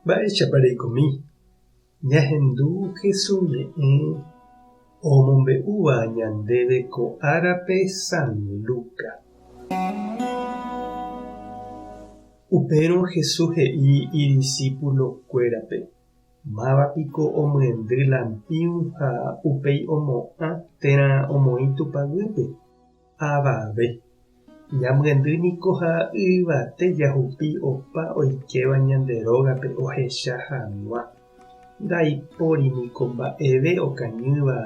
Mba'éichapareikomi ñahendu hesoñe'ẽ omombe'úva ñandéve ko árape San Luca. Upérõ Jesús he'i idiscípulokuérape: mávapiko omyendy lampiũ ha upéi omo'ã térã omoĩ tupãgýpe? Avave. Ñamyendýniko ha yvate jahupi opa oikeva ñande rógape ohecha hag̃ua. Ndaipóriniko mba'eve okañýva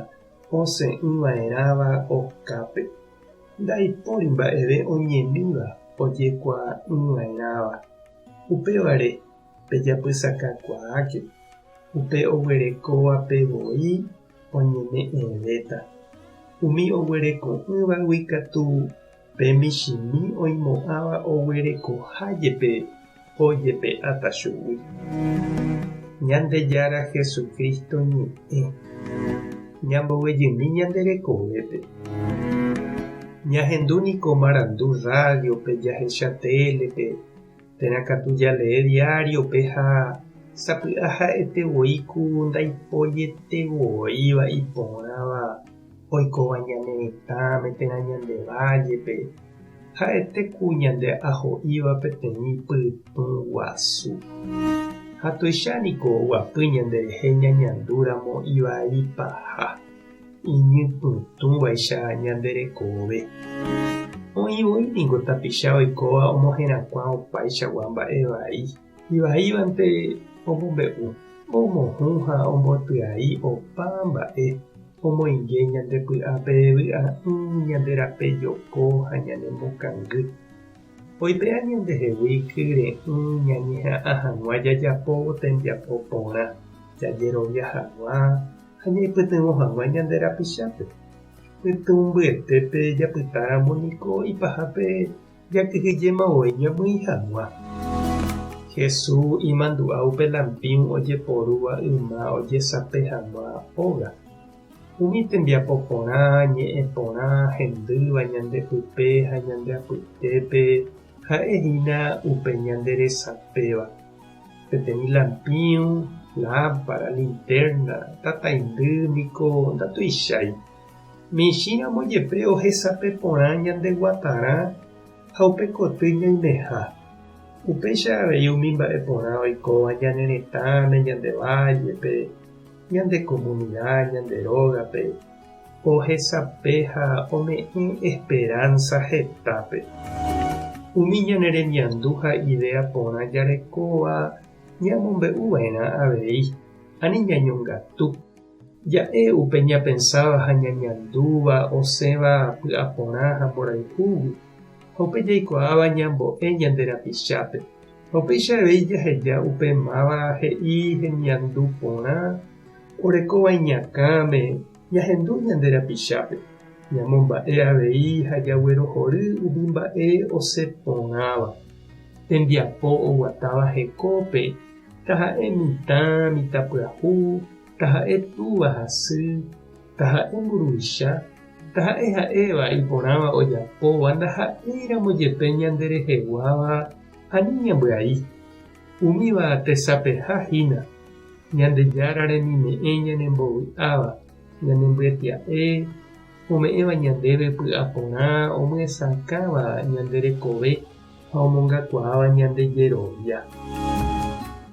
osẽ'ỹva'erãva okápe. Ndaipóri mba'eve oñemíva ojekuaa'ỹva'erãva. Upévare pejapysakuaáke. Upe oguerekóvapevoi oñeme'ẽvéta. Umi oguereko'ỹvagui katu pe michĩmi oimo'ãva oguerekohájepe ojepe'áta chugui. Ñandejára Jesukristo ñe'ẽ. Ñamboguejymi ñanderekovépe. Ñahendúniko marandu radiope jahecha télepe, térãkatu jalee diariope ha sapy'a ha'etevoíku ndaipójetevóiva iporãva oikóva ñane retãme térã ñande vallepe, ha'etéku ñande aho'íva peteĩ pytũ guasu. Ha tuichaniko oguapy ñanderehe ñañandúramo ivaipaha iñipytũvaicha ñanderekóve. Oĩvõiniko tapicha oikóva omohẽrakua opaichagua mba'evai. Ivaívante omombe'u, omohũ ha ombotyai opa mba'e omoinge ñandepy'ape vy'a'ỹ ñanderape joko ha ñanembokangy. Oipea ñandehegui kyre'ỹ ñañeha'ã hag̃ua jajapóvo tembiapo porã, jajerovia hag̃ua ha ñaipytyvõ hag̃ua ñande rapichápe. Pytũmbyetépe japytáramo-niko ipahápe jakyhyjémavoi ñamyĩ hag̃ua. Jesús imandu'a upe lampiũ ojeporúva yma ojesape hag̃ua óga. Umi tembiapo porã, ñe'ẽ porã, hendýva ñandepype ha ñandeapytépe ha'ehína upe ñanderesapéva. Peteĩ lampiũ, lámpara, linterna, tataindýniko ndatuichái. Michĩramo jepe ohesape porã ñande guatarã ha upe koty ñaimeha. Upéicha avei umi mba'e porã oikóva ñane retãme, ñande vallepe, ñande comunidad, ñande rógape, ohesape ha ome'ẽ esperanza hetápe. Umi ñane remiandu ha idea porã jarekóva ñamombe'uva'erã avei, ani ñañongatu. Ja'e upe ñapensava ha ñañandúva osẽva py'aporã ha mborayhúgui. Ha upe jaikuaáva ñambo'e ñande rapichápe. Ha upéicha avei jaheja upe máva he'i hemiandu porã orekóva iñakãme ñahendu ñande rapichápe. Ñamomba'e avei ha jaguerohory umi mba'e oseporãva. Tembiapo oguatáva hekópe, taha'e mitã, mitãpyahu, taha'e túva hasy, taha'e mburuvicha, taha'e ha'éva iporãva ojapóva ndaha'éramo jepe ñandereheguáva ani ñambyai. Umíva tesapehahína, ñandejára remime'ẽ ñanembovy'áva, ñanembyatya'e, ome'ẽva ñandéve py'aporã omyesãkáva ñanderekove ha omongakuaáva ñandejerovia.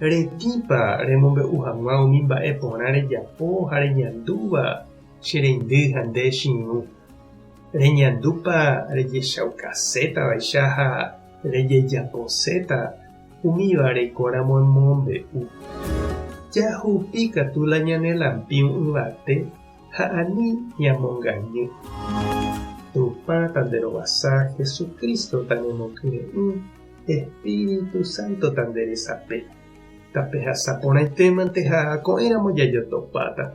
Repípa remombe'u hag̃ua umi mba'e porã rejapo ha reñandúva che reindy ha nde chiũ. Reñandúpa rejechaukasétavaicha ha rejejaposéta umíva reikóramo mombe'u. Jahupi katu la ñane lampiũ yvate ha ani ñamongañy. Tupã tanderovasa Jesukristo tanemokyre'ỹ, Espíritu Santo tanderesape. Tapehasaporãitémante ha ko'ẽramo jajotopáta.